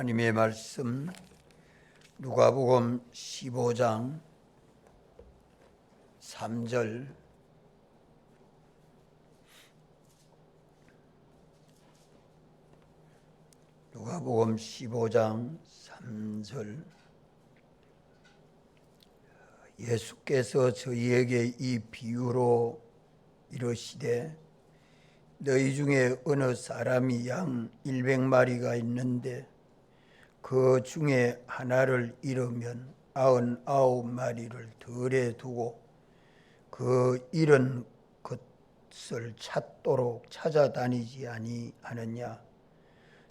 하나님의 말씀 누가복음 15장 3절 누가복음 15장 3절 예수께서 저희에게 이 비유로 이르시되 너희 중에 어느 사람이 양 100마리가 있는데 그 중에 하나를 잃으면 99마리를 덜에 두고 그 잃은 것을 찾도록 찾아다니지 아니하느냐.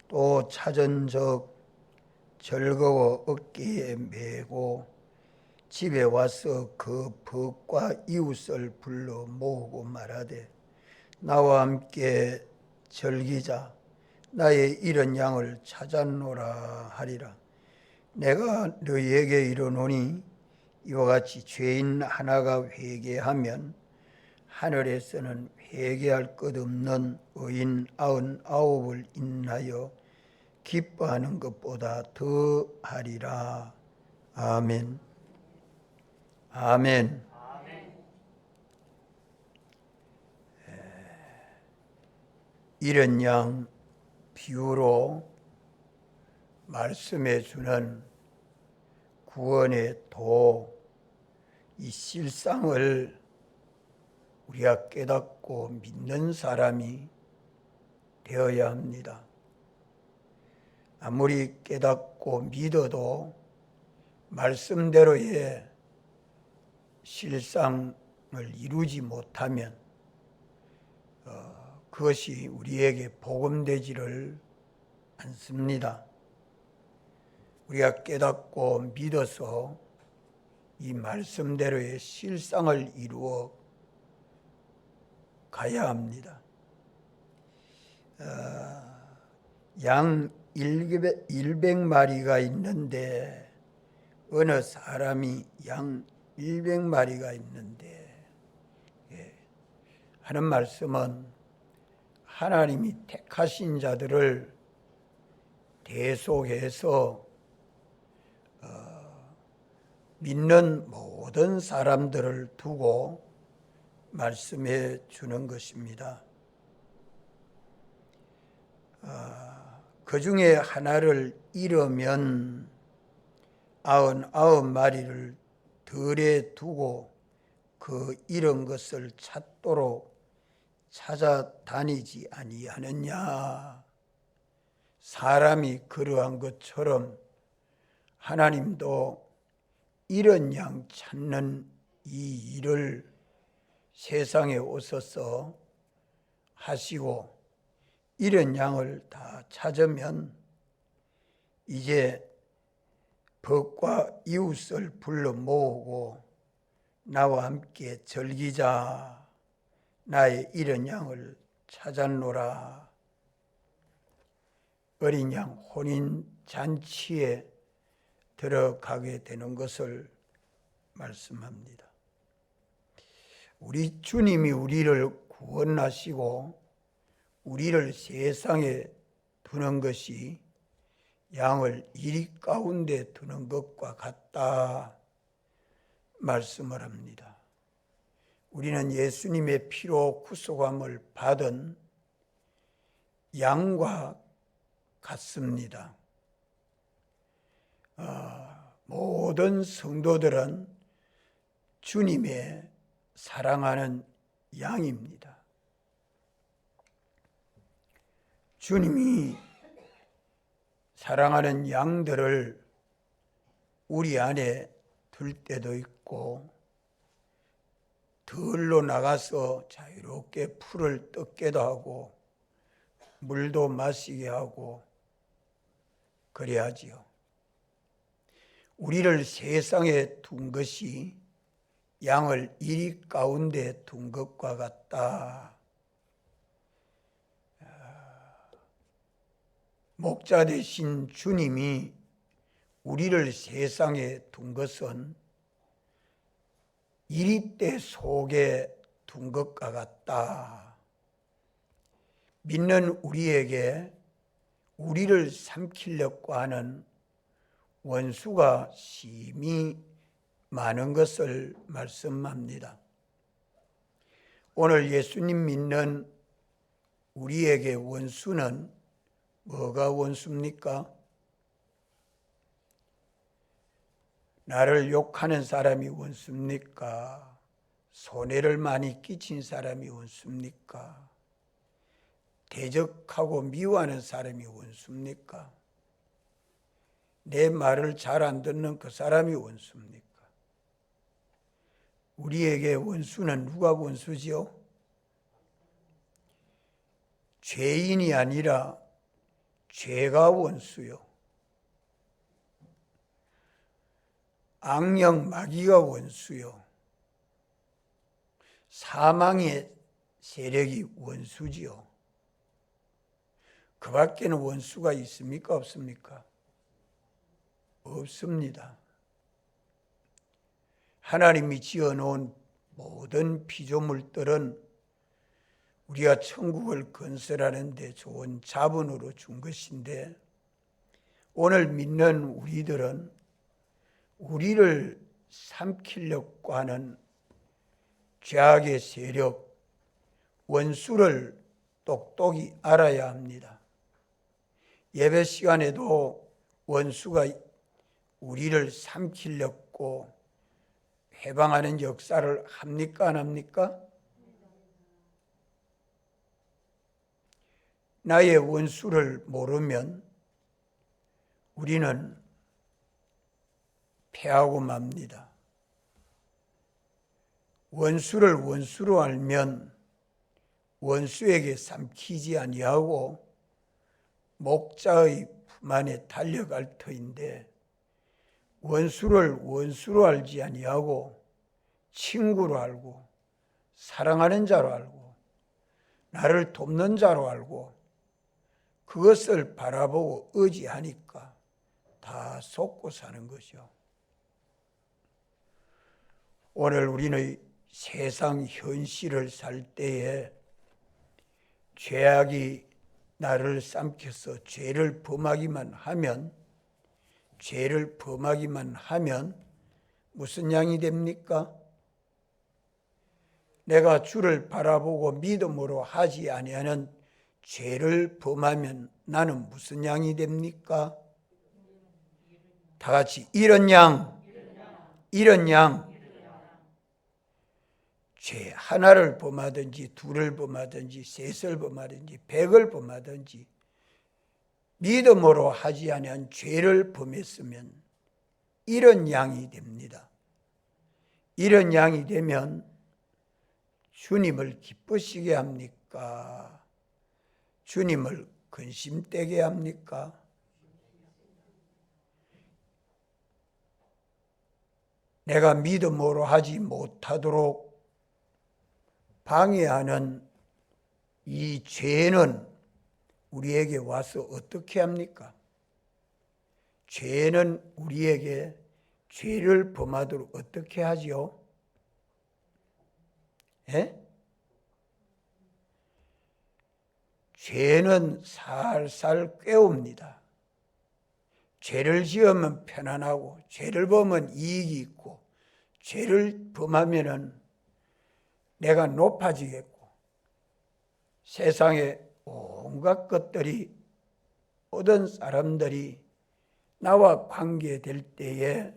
또 찾은적 즐거워 어깨에 메고 집에 와서 그 벗과 이웃을 불러 모으고 말하되 나와 함께 즐기자. 나의 잃은 양을 찾았노라 하리라. 내가 너희에게 이르노니 이와 같이 죄인 하나가 회개하면 하늘에서는 회개할 것 없는 의인 99을 인하여 기뻐하는 것보다 더 하리라. 아멘. 아멘. 잃은 양 비유로 말씀해 주는 구원의 도, 이 실상을 우리가 깨닫고 믿는 사람이 되어야 합니다. 아무리 깨닫고 믿어도 말씀대로의 실상을 이루지 못하면 그것이 우리에게 복음되지를 않습니다. 우리가 깨닫고 믿어서 이 말씀대로의 실상을 이루어 가야 합니다. 양 100마리가 있는데 어느 사람이 양 100마리가 있는데 하는 말씀은 하나님이 택하신 자들을 대속해서 믿는 모든 사람들을 두고 말씀해 주는 것입니다. 그 중에 하나를 잃으면 99마리를 덜에 두고 그 잃은 것을 찾도록 찾아다니지 아니하느냐. 사람이 그러한 것처럼 하나님도 잃은 양 찾는 이 일을 세상에 오셔서 하시고 잃은 양을 다 찾으면 이제 벗과 이웃을 불러 모으고 나와 함께 즐기자. 나의 잃은 양을 찾았노라. 어린 양 혼인 잔치에 들어가게 되는 것을 말씀합니다. 우리 주님이 우리를 구원하시고 우리를 세상에 두는 것이 양을 이리 가운데 두는 것과 같다 말씀을 합니다. 우리는 예수님의 피로 구속함을 받은 양과 같습니다. 모든 성도들은 주님의 사랑하는 양입니다. 주님이 사랑하는 양들을 우리 안에 둘 때도 있고 들로 나가서 자유롭게 풀을 뜯게도 하고 물도 마시게 하고 그래야지요. 우리를 세상에 둔 것이 양을 이리 가운데 둔 것과 같다. 목자 되신 주님이 우리를 세상에 둔 것은 이리떼 속에 둔 것과 같다. 믿는 우리에게 우리를 삼키려고 하는 원수가 심히 많은 것을 말씀합니다. 오늘 예수님 믿는 우리에게 원수는 뭐가 원수입니까? 나를 욕하는 사람이 원수입니까? 손해를 많이 끼친 사람이 원수입니까? 대적하고 미워하는 사람이 원수입니까? 내 말을 잘 안 듣는 그 사람이 원수입니까? 우리에게 원수는 누가 원수지요? 죄인이 아니라 죄가 원수요. 악령 마귀가 원수요. 사망의 세력이 원수지요. 그 밖에는 원수가 있습니까? 없습니까? 없습니다. 하나님이 지어놓은 모든 피조물들은 우리가 천국을 건설하는 데 좋은 자본으로 준 것인데, 오늘 믿는 우리들은 우리를 삼키려고 하는 죄악의 세력, 원수를 똑똑히 알아야 합니다. 예배 시간에도 원수가 우리를 삼키려고 해방하는 역사를 합니까? 안 합니까? 나의 원수를 모르면 우리는 패하고 맙니다. 원수를 원수로 알면 원수에게 삼키지 아니하고 목자의 품 안에 달려갈 터인데, 원수를 원수로 알지 아니하고 친구로 알고 사랑하는 자로 알고 나를 돕는 자로 알고 그것을 바라보고 의지하니까 다 속고 사는 것이요. 오늘 우리는 세상 현실을 살 때에 죄악이 나를 삼켜서 죄를 범하기만 하면 무슨 양이 됩니까? 내가 주를 바라보고 믿음으로 하지 아니하는 죄를 범하면 나는 무슨 양이 됩니까? 다 같이 이런 양. 죄 하나를 범하든지 둘을 범하든지 셋을 범하든지 100을 범하든지 믿음으로 하지 아니한 죄를 범했으면 이런 양이 됩니다. 이런 양이 되면 주님을 기쁘시게 합니까? 주님을 근심되게 합니까? 내가 믿음으로 하지 못하도록 방해하는 이 죄는 우리에게 와서 어떻게 합니까? 죄는 우리에게 죄를 범하도록 어떻게 하지요? 죄는 살살 깨웁니다. 죄를 지으면 편안하고 죄를 범하면 이익이 있고 죄를 범하면은 내가 높아지겠고 세상에 온갖 것들이 모든 사람들이 나와 관계될 때에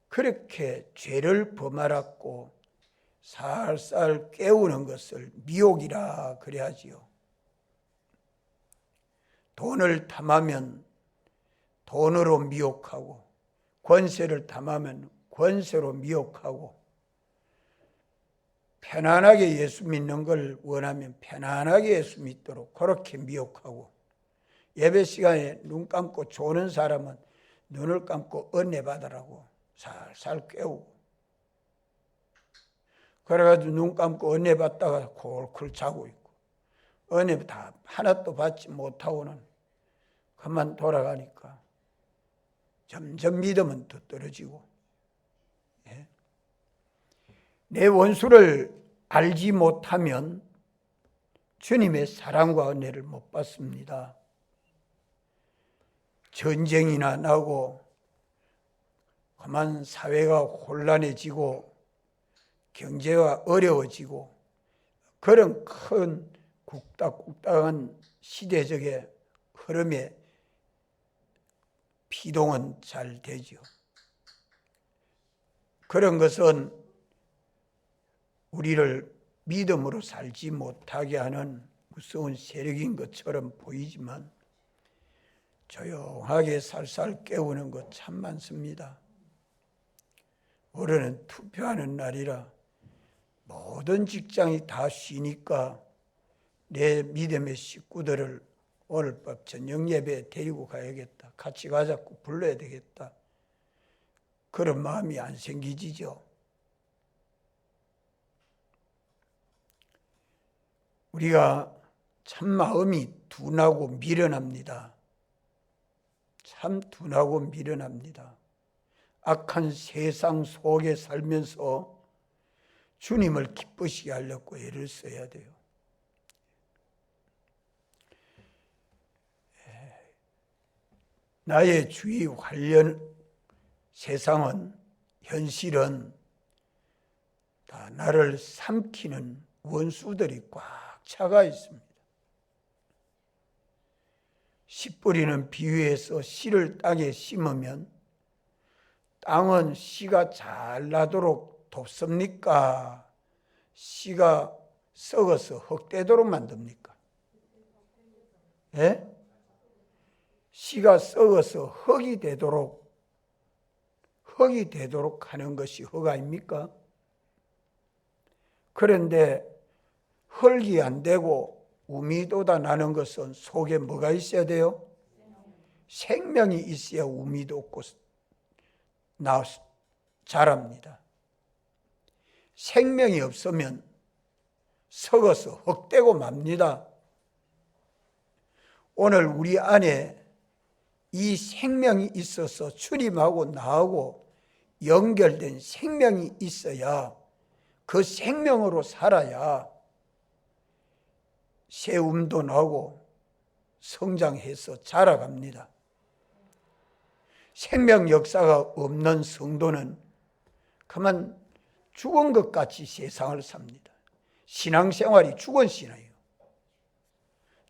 그렇게 죄를 범하라고 살살 깨우는 것을 미혹이라 그래야지요. 돈을 탐하면 돈으로 미혹하고 권세를 탐하면 권세로 미혹하고 편안하게 예수 믿는 걸 원하면 편안하게 예수 믿도록 그렇게 미혹하고 예배 시간에 눈 감고 조는 사람은 눈을 감고 은혜 받으라고 살살 깨우고 그래가지고 눈 감고 은혜 받다가 콜콜 자고 있고 은혜 다 하나도 받지 못하고는 그만 돌아가니까 점점 믿음은 더 떨어지고 내 원수를 알지 못하면 주님의 사랑과 은혜를 못 받습니다. 전쟁이나 나고 그만 사회가 혼란해지고 경제가 어려워지고 그런 큰 굵닥굵닥한 시대적의 흐름에 피동은 잘 되죠. 그런 것은 우리를 믿음으로 살지 못하게 하는 무서운 세력인 것처럼 보이지만 조용하게 살살 깨우는 것 참 많습니다. 올해는 투표하는 날이라 모든 직장이 다 쉬니까 내 믿음의 식구들을 오늘 밤 저녁 예배에 데리고 가야겠다. 같이 가자고 불러야 되겠다. 그런 마음이 안 생기지죠. 우리가 참 마음이 둔하고 미련합니다. 참 둔하고 미련합니다. 악한 세상 속에 살면서 주님을 기쁘시게 하려고 애를 써야 돼요. 나의 주위 관련 세상은, 현실은 다 나를 삼키는 원수들이 꽉 차가 있습니다. 씨 뿌리는 비유에서 씨를 땅에 심으면 땅은 씨가 잘 나도록 돕습니까? 씨가 썩어서 흙되도록 만듭니까? 예? 씨가 썩어서 흙이 되도록 하는 것이 흙 아닙니까? 그런데 흙이 안 되고 우미도다 나는 것은 속에 뭐가 있어야 돼요? 생명이 있어야 우미도 없고 자랍니다. 생명이 없으면 썩어서 흙되고 맙니다. 오늘 우리 안에 이 생명이 있어서 주님하고 나하고 연결된 생명이 있어야, 그 생명으로 살아야 세움도 나고 성장해서 자라갑니다. 생명 역사가 없는 성도는 그만 죽은 것 같이 세상을 삽니다. 신앙생활이 죽은 신앙이에요.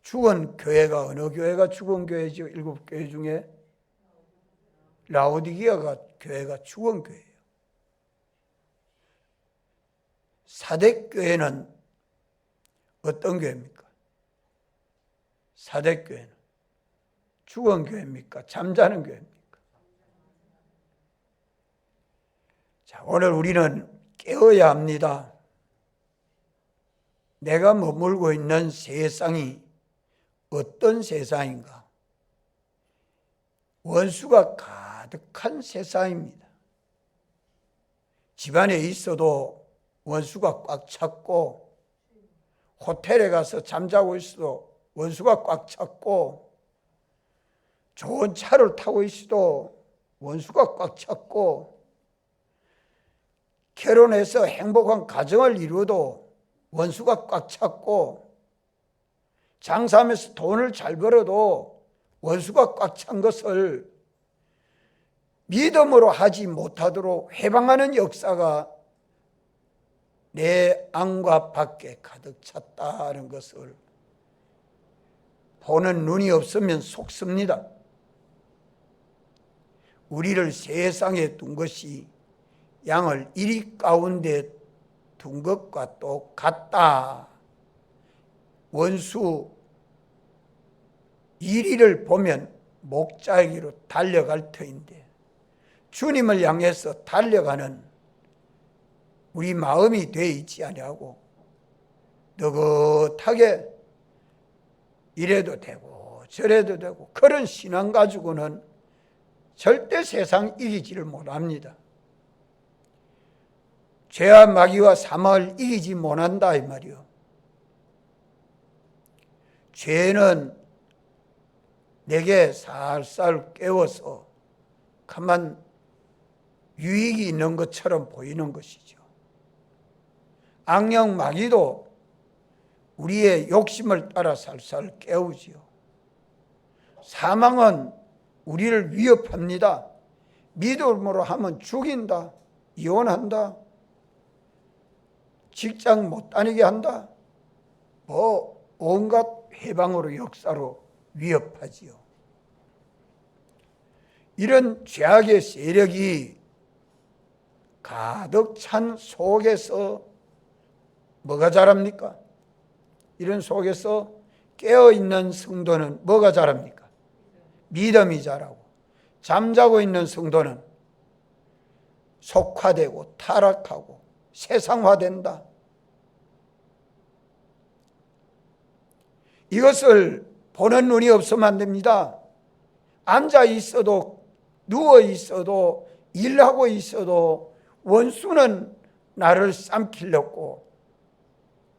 죽은 교회가 어느 교회가 죽은 교회죠? 7교회 중에 라오디게아 교회가 죽은 교회예요. 사대교회는 어떤 교회입니까? 사대교회는 죽은 교회입니까? 잠자는 교회입니까? 자, 오늘 우리는 깨어야 합니다. 내가 머물고 있는 세상이 어떤 세상인가? 원수가 가득한 세상입니다. 집안에 있어도 원수가 꽉 찼고, 호텔에 가서 잠자고 있어도 원수가 꽉 찼고, 좋은 차를 타고 있어도 원수가 꽉 찼고, 결혼해서 행복한 가정을 이루어도 원수가 꽉 찼고, 장사하면서 돈을 잘 벌어도 원수가 꽉 찬 것을 믿음으로 하지 못하도록 해방하는 역사가 내 안과 밖에 가득 찼다는 것을 보는 눈이 없으면 속습니다. 우리를 세상에 둔 것이 양을 이리 가운데 둔 것과 똑같다. 원수 이리를 보면 목자에게로 달려갈 터인데, 주님을 향해서 달려가는 우리 마음이 되어 있지 아니하고 느긋하게 이래도 되고 저래도 되고 그런 신앙 가지고는 절대 세상 이기지를 못합니다. 죄와 마귀와 사망을 이기지 못한다 이 말이요. 죄는 내게 살살 깨워서 가만 유익이 있는 것처럼 보이는 것이죠. 악령 마귀도 우리의 욕심을 따라 살살 깨우지요. 사망은 우리를 위협합니다. 믿음으로 하면 죽인다, 이혼한다, 직장 못 다니게 한다, 온갖 해방으로 역사로 위협하지요. 이런 죄악의 세력이 가득 찬 속에서 뭐가 자랍니까? 이런 속에서 깨어있는 성도는 뭐가 자랍니까? 믿음이 자라고, 잠자고 있는 성도는 속화되고 타락하고 세상화된다. 이것을 보는 눈이 없으면 안 됩니다. 앉아 있어도 누워 있어도 일하고 있어도 원수는 나를 삼키려고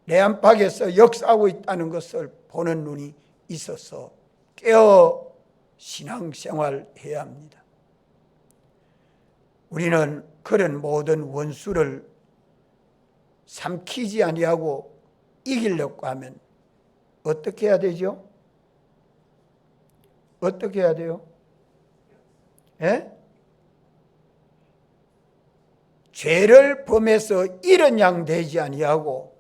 내 안팎에서 역사하고 있다는 것을 보는 눈이 있어서 깨어 신앙생활 해야 합니다. 우리는 그런 모든 원수를 삼키지 아니하고 이기려고 하면 어떻게 해야 되죠? 어떻게 해야 돼요? 예? 죄를 범해서 이런 양 되지 아니하고,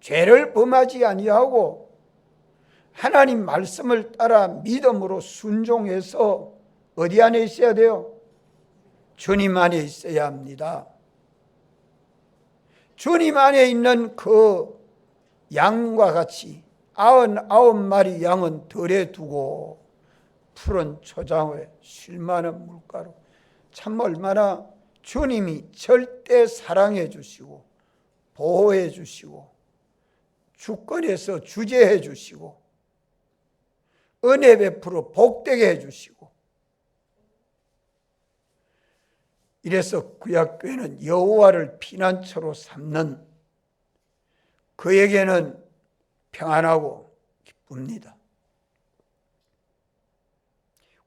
죄를 범하지 아니하고 하나님 말씀을 따라 믿음으로 순종해서 어디 안에 있어야 돼요? 주님 안에 있어야 합니다. 주님 안에 있는 그 양과 같이 99마리 양은 덜에 두고 푸른 초장에 쉴만한 물가로, 참 얼마나 주님이 절대 사랑해 주시고 보호해 주시고 주권에서 주재해 주시고 은혜 베풀어 복되게 해 주시고, 이래서 구약교회는 여호와를 피난처로 삼는, 그에게는 평안하고 기쁩니다.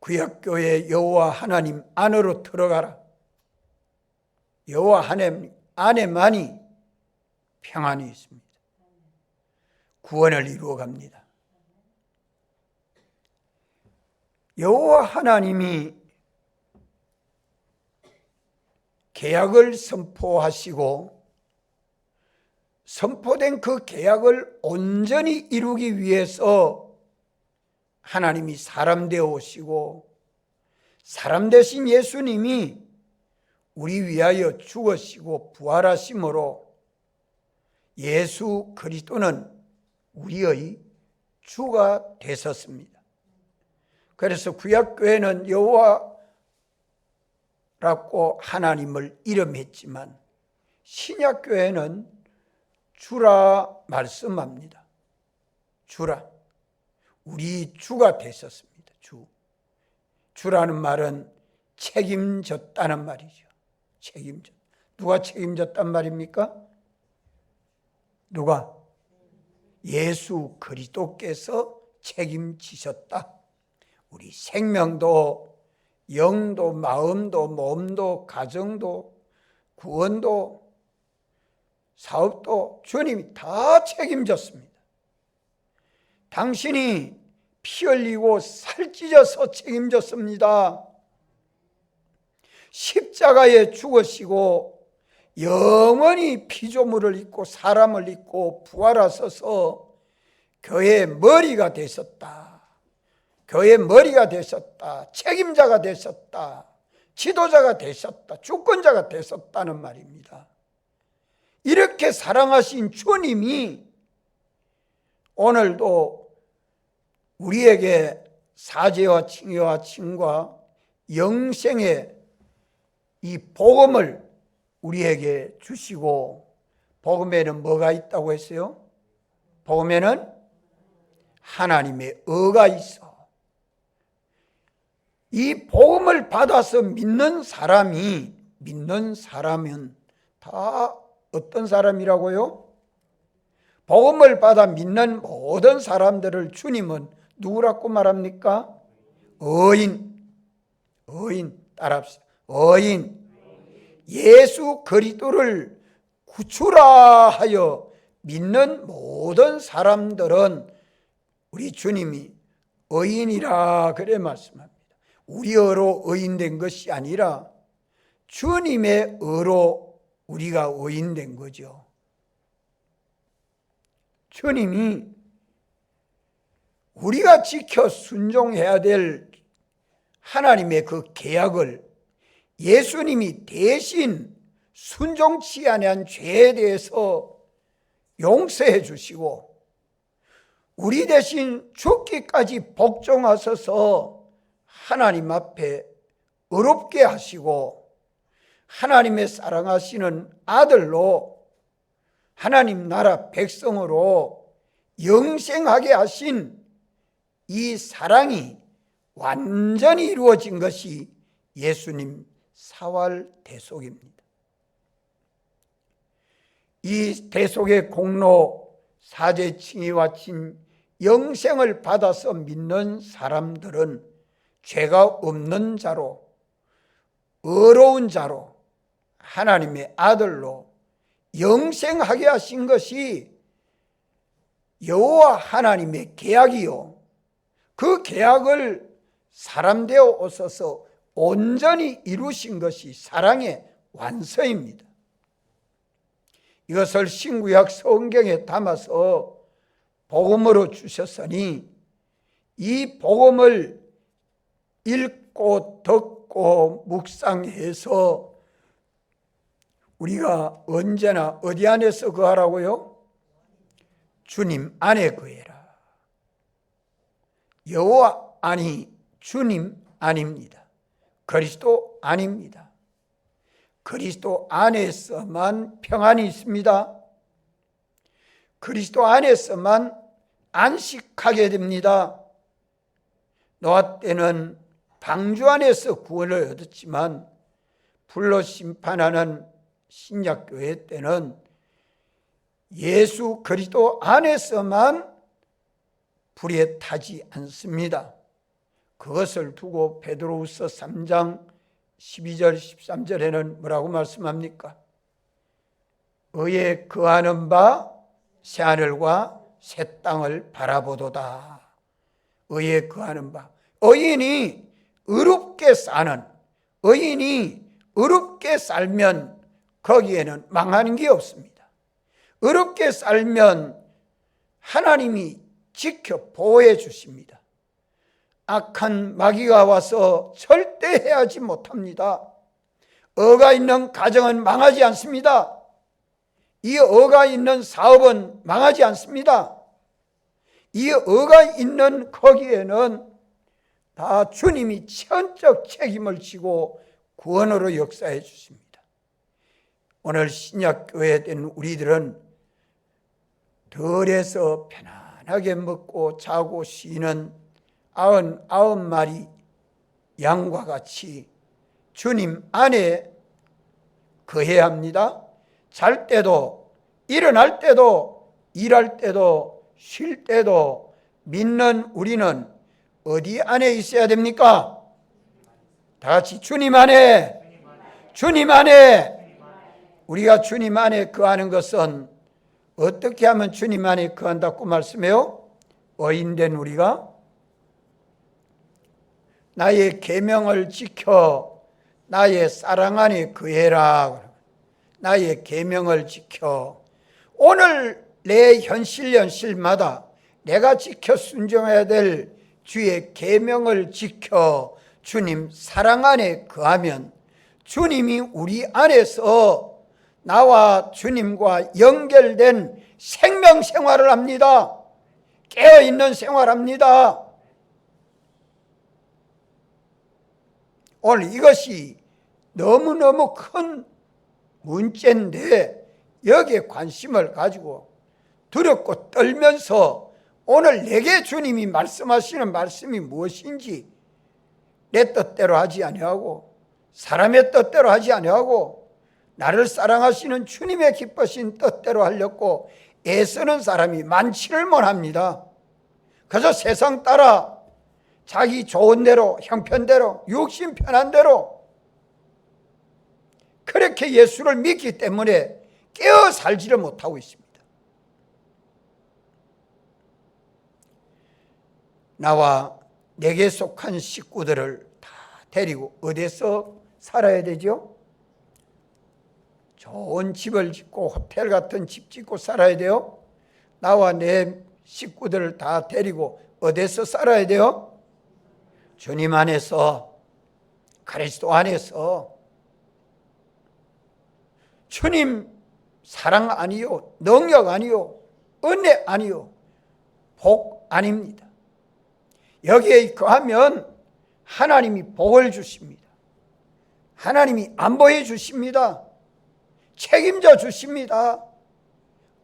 구약교회 여호와 하나님 안으로 들어가라. 여호와 하나님 안에만이 평안이 있습니다. 구원을 이루어 갑니다. 여호와 하나님이 계약을 선포하시고 선포된 그 계약을 온전히 이루기 위해서 하나님이 사람 되어 오시고, 사람 되신 예수님이 우리 위하여 죽으시고 부활하심으로 예수 그리스도는 우리의 주가 되셨습니다. 그래서 구약교회는 여호와라고 하나님을 이름했지만 신약교회는 주라 말씀합니다. 주라, 우리 주가 되셨습니다. 주라는 말은 책임졌다는 말이죠. 누가 책임졌단 말입니까? 누가? 예수 그리스도께서 책임지셨다. 우리 생명도 영도 마음도 몸도 가정도 구원도 사업도 주님이 다 책임졌습니다. 당신이 피 흘리고 살찌져서 책임졌습니다. 십자가에 죽으시고 영원히 피조물을 입고 사람을 입고 부활하셔서 교회의 머리가 되셨다. 교회의 머리가 되셨다. 책임자가 되셨다. 지도자가 되셨다. 주권자가 되셨다는 말입니다. 이렇게 사랑하신 주님이 오늘도 우리에게 사죄와 칭의와 칭과 영생의 이 복음을 우리에게 주시고, 복음에는 뭐가 있다고 했어요? 복음에는 하나님의 의가 있어. 이 복음을 받아서 믿는 사람은 다 어떤 사람이라고요? 복음을 받아 믿는 모든 사람들을 주님은 누구라고 말합니까? 의인 따라합시다. 의인, 예수 그리스도를 구주라 하여 믿는 모든 사람들은 우리 주님이 의인이라 그래 말씀합니다. 우리 의로 의인된 것이 아니라 주님의 의로 우리가 의인된 거죠. 주님이 우리가 지켜 순종해야 될 하나님의 그 계약을 예수님이 대신 순종치 아니한 죄에 대해서 용서해 주시고 우리 대신 죽기까지 복종하셔서 하나님 앞에 의롭게 하시고 하나님의 사랑하시는 아들로 하나님 나라 백성으로 영생하게 하신 이 사랑이 완전히 이루어진 것이 예수님 사활 대속입니다. 이 대속의 공로, 사제 칭의와 진 영생을 받아서 믿는 사람들은 죄가 없는 자로, 의로운 자로, 하나님의 아들로 영생하게 하신 것이 여호와 하나님의 계약이요, 그 계약을 사람 되어 오셔서 온전히 이루신 것이 사랑의 완성입니다. 이것을 신구약 성경에 담아서 복음으로 주셨으니 이 복음을 읽고 듣고 묵상해서 우리가 언제나 어디 안에서 거하라고요? 주님 안에 거해라. 여호와 아니 주님 아닙니다. 그리스도 아닙니다. 그리스도 안에서만 평안이 있습니다. 그리스도 안에서만 안식하게 됩니다. 노아 때는 방주 안에서 구원을 얻었지만 불로 심판하는 신약교회 때는 예수 그리스도 안에서만 불에 타지 않습니다. 그것을 두고 베드로후서 3장 12절 13절에는 뭐라고 말씀합니까? 의에 거하는 바 새하늘과 새 땅을 바라보도다. 의에 거하는 바, 의인이 의롭게 사는, 의인이 의롭게 살면 거기에는 망하는 게 없습니다. 의롭게 살면 하나님이 지켜 보호해 주십니다. 악한 마귀가 와서 절대 해하지 못합니다. 의가 있는 가정은 망하지 않습니다. 이 의가 있는 사업은 망하지 않습니다. 이 의가 있는 거기에는 다 주님이 천적 책임을 지고 구원으로 역사해 주십니다. 오늘 신약교회에 된 우리들은 들에서 편안하게 먹고 자고 쉬는 99마리 양과 같이 주님 안에 거해야 합니다. 잘 때도, 일어날 때도, 일할 때도, 쉴 때도 믿는 우리는 어디 안에 있어야 됩니까? 다 같이 주님 안에, 주님 안에. 우리가 주님 안에 거하는 것은 어떻게 하면 주님 안에 거한다고 말씀해요? 의인된 우리가 나의 계명을 지켜 나의 사랑 안에 거해라. 나의 계명을 지켜 오늘 내 현실마다 내가 지켜 순종해야 될 주의 계명을 지켜 주님 사랑 안에 거하면 주님이 우리 안에서 나와 주님과 연결된 생명 생활을 합니다. 깨어있는 생활합니다. 오늘 이것이 너무너무 큰 문제인데 여기에 관심을 가지고 두렵고 떨면서 오늘 내게 주님이 말씀하시는 말씀이 무엇인지 내 뜻대로 하지 아니하고 사람의 뜻대로 하지 아니하고 나를 사랑하시는 주님의 기쁘신 뜻대로 하려고 애쓰는 사람이 많지를 못합니다. 그래서 세상 따라 자기 좋은 대로, 형편대로, 육신 편한 대로 그렇게 예수를 믿기 때문에 깨어 살지를 못하고 있습니다. 나와 내게 속한 식구들을 다 데리고 어디서 살아야 되죠? 좋은 집을 짓고 호텔 같은 집 짓고 살아야 돼요? 나와 내 식구들을 다 데리고 어디서 살아야 돼요? 주님 안에서, 그리스도 안에서. 주님 사랑 아니요, 능력 아니요, 은혜 아니요, 복 아닙니다. 여기에 거하면 하나님이 복을 주십니다. 하나님이 안보해 주십니다. 책임져 주십니다.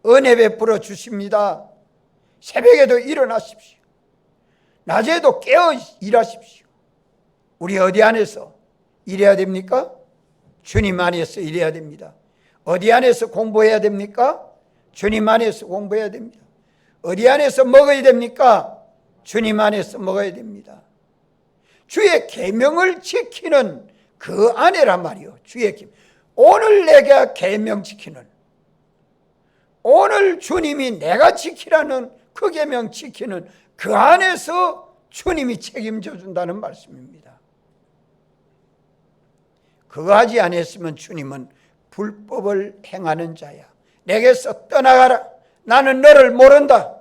은혜 베풀어 주십니다. 새벽에도 일어나십시오. 낮에도 깨어 일하십시오. 우리 어디 안에서 일해야 됩니까? 주님 안에서 일해야 됩니다. 어디 안에서 공부해야 됩니까? 주님 안에서 공부해야 됩니다. 어디 안에서 먹어야 됩니까? 주님 안에서 먹어야 됩니다. 주의 계명을 지키는 그 안에란 말이요. 주의 계명. 오늘 내가 계명 지키는, 오늘 주님이 내가 지키라는 그 계명 지키는 그 안에서 주님이 책임져 준다는 말씀입니다. 그거 하지 않았으면 주님은 불법을 행하는 자야, 내게서 떠나가라, 나는 너를 모른다.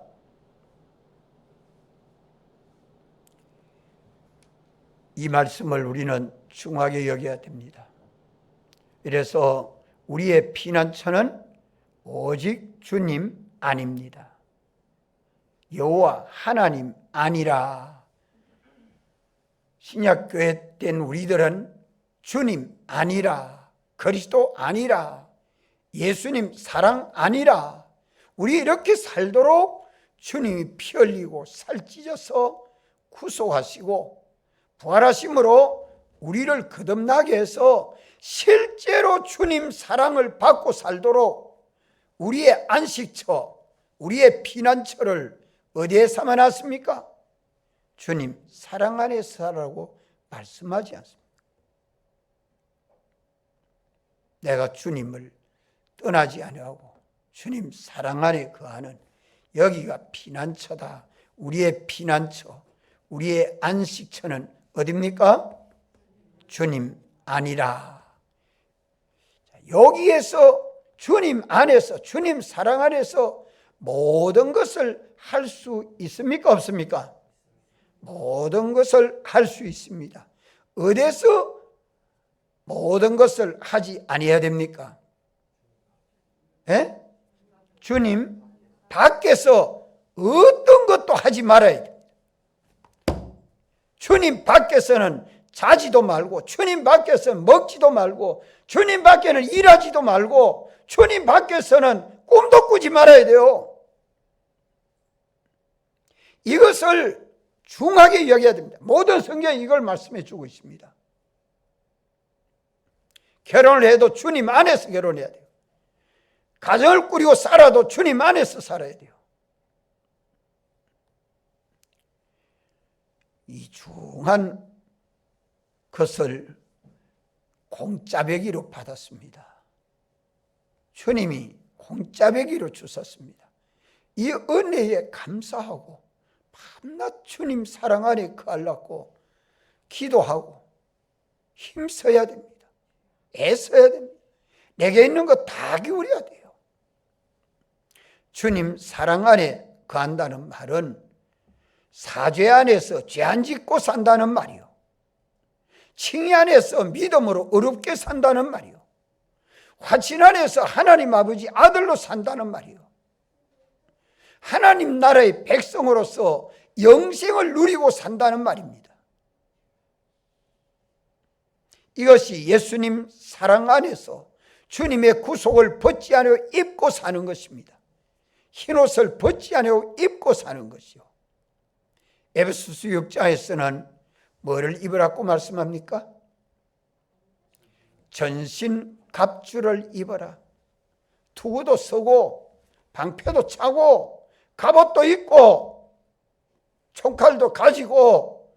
이 말씀을 우리는 중하게 여겨야 됩니다. 그래서 우리의 피난처는 오직 주님 아닙니다. 여호와 하나님 아니라. 신약교회 된 우리들은 주님 아니라, 그리스도 아니라, 예수님 사랑 아니라, 우리 이렇게 살도록 주님이 피 흘리고 살 찢어서 구속하시고 부활하심으로 우리를 거듭나게 해서 실제로 주님 사랑을 받고 살도록 우리의 안식처, 우리의 피난처를 어디에 삼아놨습니까? 주님 사랑 안에서 살라고 말씀하지 않습니까? 내가 주님을 떠나지 아니하고 주님 사랑 안에 거하는 여기가 피난처다. 우리의 피난처, 우리의 안식처는 어디입니까? 주님 아니라. 여기에서 주님 안에서, 주님 사랑 안에서 모든 것을 할 수 있습니까? 없습니까? 모든 것을 할 수 있습니다. 어디서 모든 것을 하지 아니해야 됩니까? 주님 밖에서 어떤 것도 하지 말아야 됩니다. 주님 밖에서는 자지도 말고, 주님 밖에서는 먹지도 말고, 주님 밖에는 일하지도 말고, 주님 밖에서는 꿈도 꾸지 말아야 돼요. 이것을 중하게 여겨야 됩니다. 모든 성경이 이걸 말씀해 주고 있습니다. 결혼을 해도 주님 안에서 결혼해야 돼요. 가정을 꾸리고 살아도 주님 안에서 살아야 돼요. 이 중한 것을 공짜배기로 받았습니다. 주님이 공짜배기로 주셨습니다. 이 은혜에 감사하고 밤낮 주님 사랑 안에 거하려고 기도하고 힘써야 됩니다. 애써야 됩니다. 내게 있는 거 다 기울여야 돼요. 주님 사랑 안에 거한다는 말은 사죄 안에서 죄 안 짓고 산다는 말이요, 칭의 안에서 믿음으로 어렵게 산다는 말이요, 화친 안에서 하나님 아버지 아들로 산다는 말이요, 하나님 나라의 백성으로서 영생을 누리고 산다는 말입니다. 이것이 예수님 사랑 안에서 주님의 구속을 벗지 않고 입고 사는 것입니다. 흰옷을 벗지 않고 입고 사는 것이요. 에베소서 6장에서는 뭐를 입으라고 말씀합니까? 전신 갑주를 입어라. 투구도 쓰고 방패도 차고 갑옷도 입고 총칼도 가지고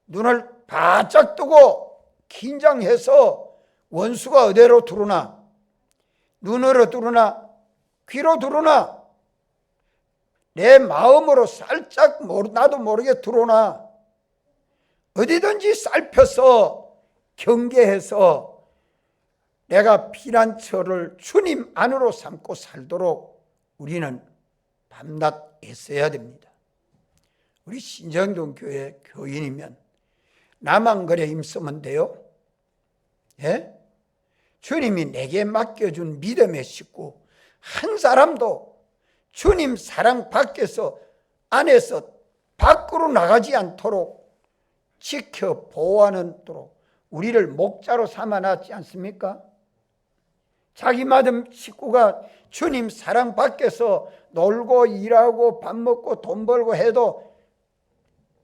눈을 바짝 뜨고 긴장해서 원수가 어디로 들어오나, 눈으로 들어오나 귀로 들어오나 내 마음으로 살짝 나도 모르게 들어오나 어디든지 살펴서 경계해서 내가 피난처를 주님 안으로 삼고 살도록 우리는 밤낮 애써야 됩니다. 우리 신정동 교회 교인이면 나만 그래 힘쓰면 돼요? 예? 주님이 내게 맡겨준 믿음의 식구 한 사람도 주님 사랑 밖에서 안에서 밖으로 나가지 않도록 지켜 보호하도록 우리를 목자로 삼아놨지 않습니까? 자기 맡은 식구가 주님 사랑 밖에서 놀고 일하고 밥 먹고 돈 벌고 해도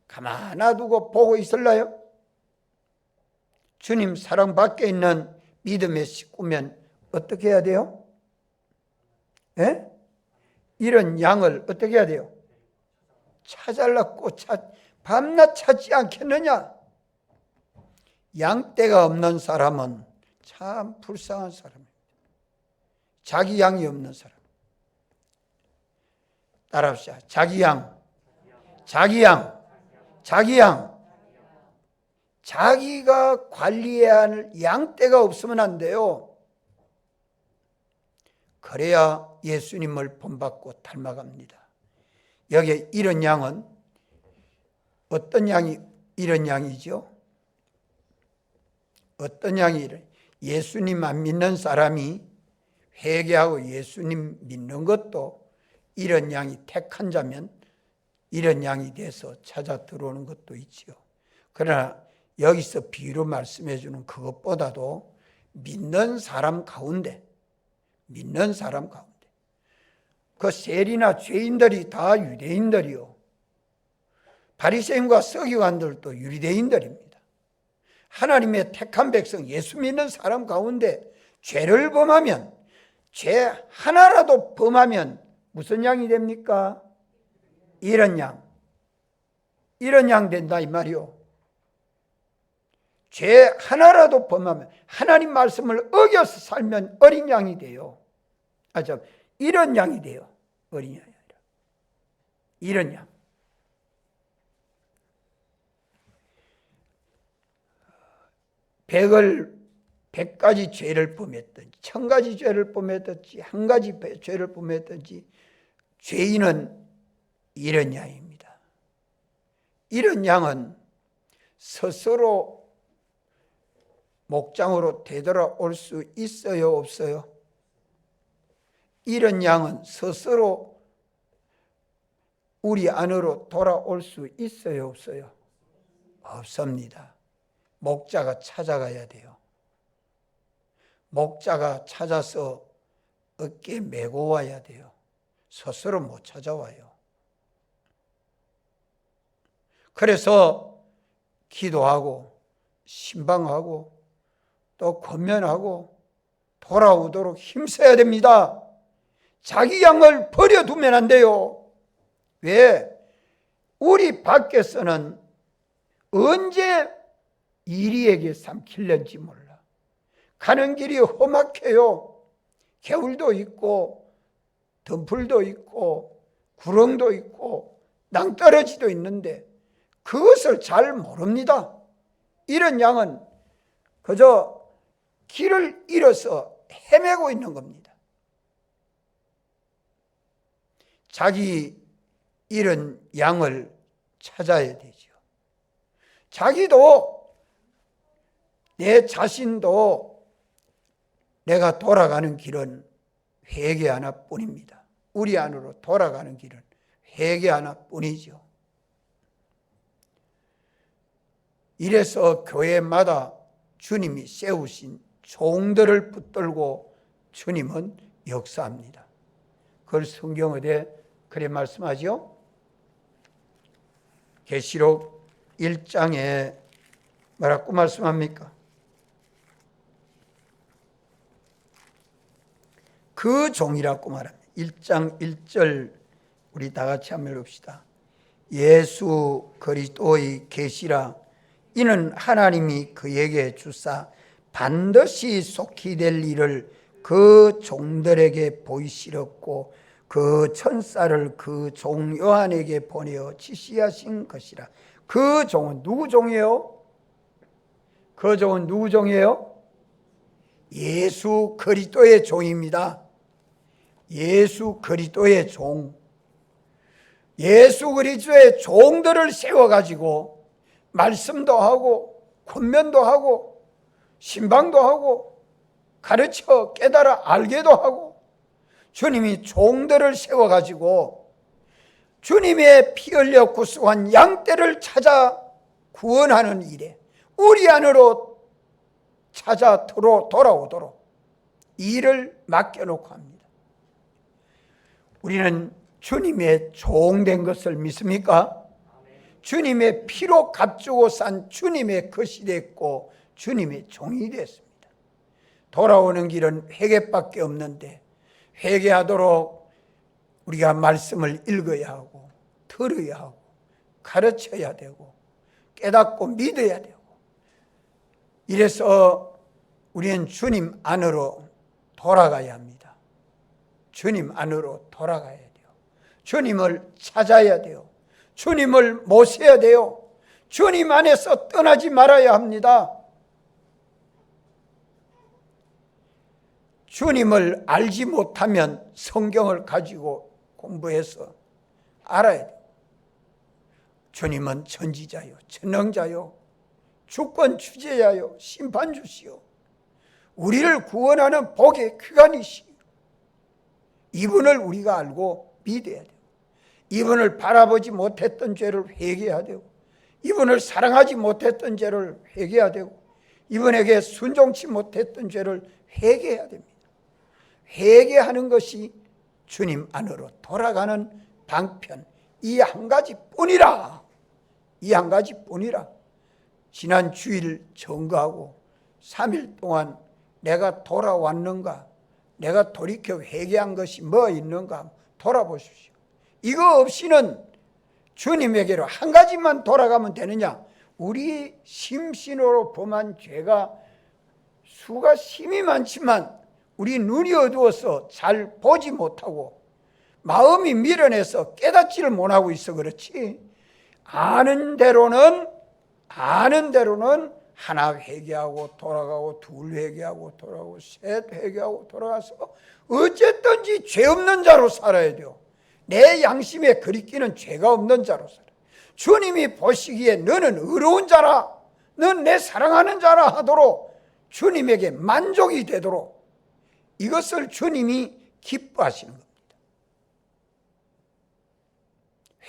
가만 놔두고 보고 있을래요? 주님 사랑 밖에 있는 믿음의 식구면 어떻게 해야 돼요? 예? 이런 양을 어떻게 해야 돼요? 찾아달라고 밤낮 찾지 않겠느냐? 양떼가 없는 사람은 참 불쌍한 사람입니다. 자기 양이 없는 사람. 따라합시다. 자기 양. 자기 양. 자기 양. 자기가 관리해야 할 양떼가 없으면 안 돼요. 그래야 예수님을 본받고 닮아갑니다. 여기 이런 양은 어떤 양이 이런 양이죠? 어떤 양이 예수님 안 믿는 사람이 회개하고 예수님 믿는 것도 이런 양이 택한 자면 이런 양이 돼서 찾아 들어오는 것도 있지요. 그러나 여기서 비유로 말씀해 주는 그것보다도 믿는 사람 가운데 그 세리나 죄인들이 다 유대인들이요. 바리새인과 서기관들도 유대인들입니다. 하나님의 택한 백성 예수 믿는 사람 가운데 죄를 범하면 죄 하나라도 범하면 무슨 양이 됩니까? 이런 양 된다 이 말이요. 죄 하나라도 범하면 하나님 말씀을 어겨서 살면 어린 양이 돼요. 이런 양이 돼요. 어린 양이 아니라 이런 양. 100가지 죄를 범했든지 1000가지 죄를 범했든지 한 가지 죄를 범했든지 죄인은 이런 양입니다. 이런 양은 스스로 목장으로 되돌아올 수 있어요, 없어요? 이런 양은 스스로 우리 안으로 돌아올 수 있어요, 없어요? 없습니다. 목자가 찾아가야 돼요. 목자가 찾아서 어깨에 메고 와야 돼요. 스스로 못 찾아와요. 그래서 기도하고 신방하고 또 권면하고 돌아오도록 힘써야 됩니다. 자기 양을 버려두면 안 돼요. 왜? 우리 밖에서는 언제 이리에게 삼킬는지 몰라. 가는 길이 험악해요. 개울도 있고 덤불도 있고 구렁도 있고 낭떠러지도 있는데 그것을 잘 모릅니다. 이런 양은 그저 길을 잃어서 헤매고 있는 겁니다. 자기 잃은 양을 찾아야 되죠. 자기도 내 자신도 내가 돌아가는 길은 회개 하나뿐입니다. 우리 안으로 돌아가는 길은 회개 하나뿐이죠. 이래서 교회마다 주님이 세우신 종들을 붙들고 주님은 역사합니다. 그걸 성경 어디에 그래 말씀하죠? 계시록 1장에 뭐라고 말씀합니까? 그 종이라고 말합니다. 1장 1절 우리 다 같이 한번 읽읍시다. 예수 그리스도의 계시라 이는 하나님이 그에게 주사 반드시 속히 될 일을 그 종들에게 보이시렸고 그 천사를 그 종 요한에게 보내어 지시하신 것이라. 그 종은 누구 종이에요? 그 종은 누구 종이에요? 예수 그리스도의 종입니다. 예수 그리스도의 종. 예수 그리스도의 종들을 세워가지고 말씀도 하고 권면도 하고 신방도 하고 가르쳐 깨달아 알게도 하고 주님이 종들을 세워가지고 주님의 피 흘려 구속한 양떼를 찾아 구원하는 일에 우리 안으로 찾아 돌아오도록 일을 맡겨놓고 합니다. 우리는 주님의 종된 것을 믿습니까? 주님의 피로 값주고 산 주님의 것이 됐고 주님의 종이 됐습니다. 돌아오는 길은 회개밖에 없는데 회개하도록 우리가 말씀을 읽어야 하고 들어야 하고 가르쳐야 되고 깨닫고 믿어야 되고, 이래서 우리는 주님 안으로 돌아가야 합니다. 주님 안으로 돌아가야 돼요. 주님을 찾아야 돼요. 주님을 모셔야 돼요. 주님 안에서 떠나지 말아야 합니다. 주님을 알지 못하면 성경을 가지고 공부해서 알아야 돼요. 주님은 전지자요, 전능자요, 주권 주제자요, 심판주시요, 우리를 구원하는 복의 퀴관이시요. 이분을 우리가 알고 믿어야 돼요. 이분을 바라보지 못했던 죄를 회개해야 되고, 이분을 사랑하지 못했던 죄를 회개해야 되고, 이분에게 순종치 못했던 죄를 회개해야 됩니다. 회개하는 것이 주님 안으로 돌아가는 방편, 이 한 가지뿐이라. 이 한 가지뿐이라. 지난 주일 점거하고 3일 동안 내가 돌아왔는가, 내가 돌이켜 회개한 것이 뭐 있는가 돌아보십시오. 이거 없이는 주님에게로 한 가지만 돌아가면 되느냐? 우리 심신으로 범한 죄가 수가 심이 많지만 우리 눈이 어두워서 잘 보지 못하고 마음이 미련해서 깨닫지를 못하고 있어 그렇지, 아는 대로는 하나 회개하고 돌아가고, 둘 회개하고 돌아가고, 셋 회개하고 돌아가서 어쨌든지 죄 없는 자로 살아야 돼요. 내 양심에 그리끼는 죄가 없는 자로 살아. 주님이 보시기에 너는 의로운 자라, 넌 내 사랑하는 자라 하도록 주님에게 만족이 되도록, 이것을 주님이 기뻐하시는 겁니다.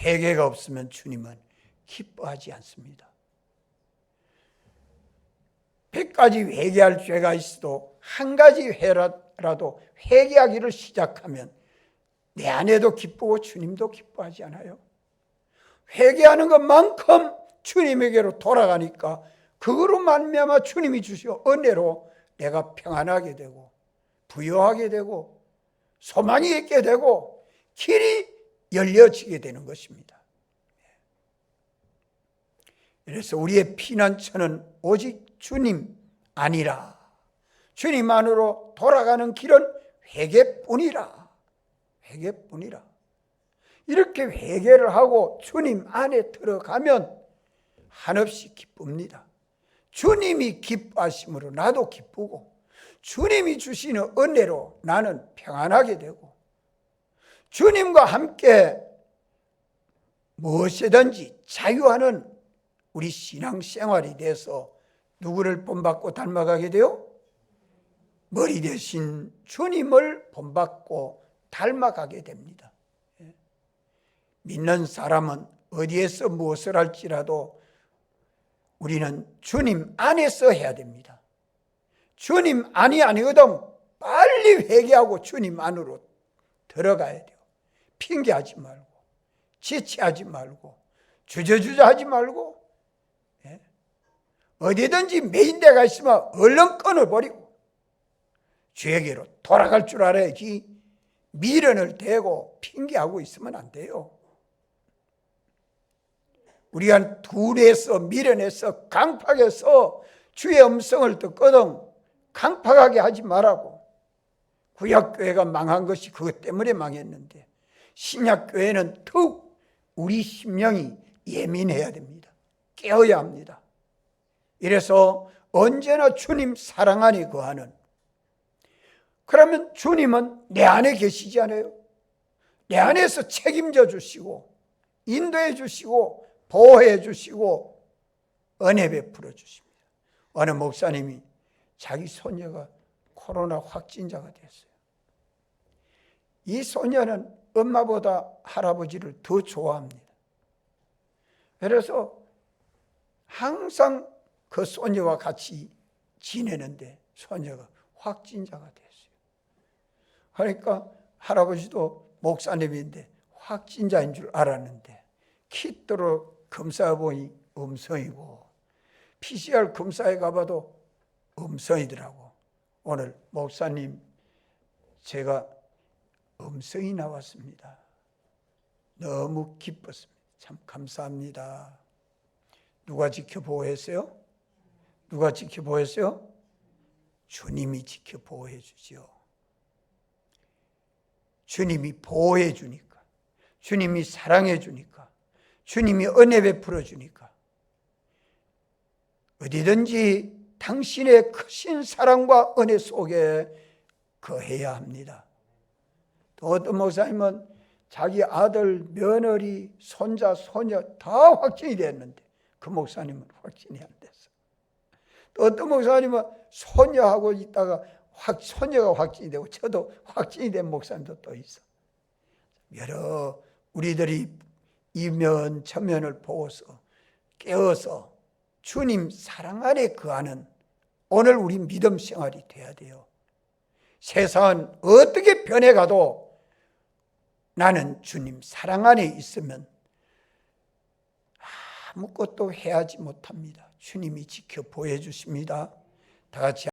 회개가 없으면 주님은 기뻐하지 않습니다. 100가지 회개할 죄가 있어도 한 가지 회라도 회개하기를 시작하면 내 안에도 기쁘고 주님도 기뻐하지 않아요? 회개하는 것만큼 주님에게로 돌아가니까 그거로 말미암아 주님이 주시어 은혜로 내가 평안하게 되고 부유하게 되고 소망이 있게 되고 길이 열려지게 되는 것입니다. 그래서 우리의 피난처는 오직 주님 아니라, 주님 안으로 돌아가는 길은 회개뿐이라. 회개뿐이라. 이렇게 회개를 하고 주님 안에 들어가면 한없이 기쁩니다. 주님이 기뻐하심으로 나도 기쁘고, 주님이 주시는 은혜로 나는 평안하게 되고, 주님과 함께 무엇이든지 자유하는 우리 신앙생활이 돼서 누구를 본받고 닮아가게 돼요? 머리 대신 주님을 본받고 닮아가게 됩니다. 믿는 사람은 어디에서 무엇을 할지라도 우리는 주님 안에서 해야 됩니다. 주님 안이 아니거든 빨리 회개하고 주님 안으로 들어가야 돼요. 핑계하지 말고, 지체하지 말고, 주저주저하지 말고, 어디든지 메인 데가 있으면 얼른 끊어버리고 죄에게로 돌아갈 줄 알아야지 미련을 대고 핑계하고 있으면 안 돼요. 우리가 둔해서 미련해서 강팍해서 주의 음성을 듣거든 강팍하게 하지 말라고. 구약교회가 망한 것이 그것 때문에 망했는데 신약교회는 더욱 우리 심령이 예민해야 됩니다. 깨어야 합니다. 이래서 언제나 주님 사랑 안에 거하는, 그러면 주님은 내 안에 계시지 않아요? 내 안에서 책임져 주시고 인도해 주시고 보호해 주시고 은혜 베풀어 주십니다. 어느 목사님이 자기 손녀가 코로나 확진자가 됐어요. 이 소녀는 엄마보다 할아버지를 더 좋아합니다. 그래서 항상 그 소녀와 같이 지내는데 소녀가 확진자가 됐어요. 그러니까 할아버지도 목사님인데 확진자인 줄 알았는데 키트로 검사해보니 음성이고 PCR 검사에 가봐도 음성이더라고. 오늘 목사님 제가 음성이 나왔습니다. 너무 기뻤습니다. 참 감사합니다. 누가 지켜보호했어요? 누가 지켜보호했어요? 주님이 지켜보호해 주지요. 주님이 보호해 주니까, 주님이 사랑해 주니까, 주님이 은혜 베풀어 주니까 어디든지 당신의 크신 사랑과 은혜 속에 거해야 합니다. 또 어떤 목사님은 자기 아들, 며느리, 손자, 손녀 다 확진이 됐는데 그 목사님은 확진이 안 됐어. 또 어떤 목사님은 손녀하고 있다가 손녀가 확진이 되고 저도 확진이 된 목사님도 또 있어. 여러 우리들이 이면 저면을 보고서 깨어서 주님 사랑 안에 거하는 오늘 우리 믿음 생활이 돼야 돼요. 세상은 어떻게 변해가도 나는 주님 사랑 안에 있으면 아무것도 해하지 못합니다. 주님이 지켜 보여주십니다. 다 같이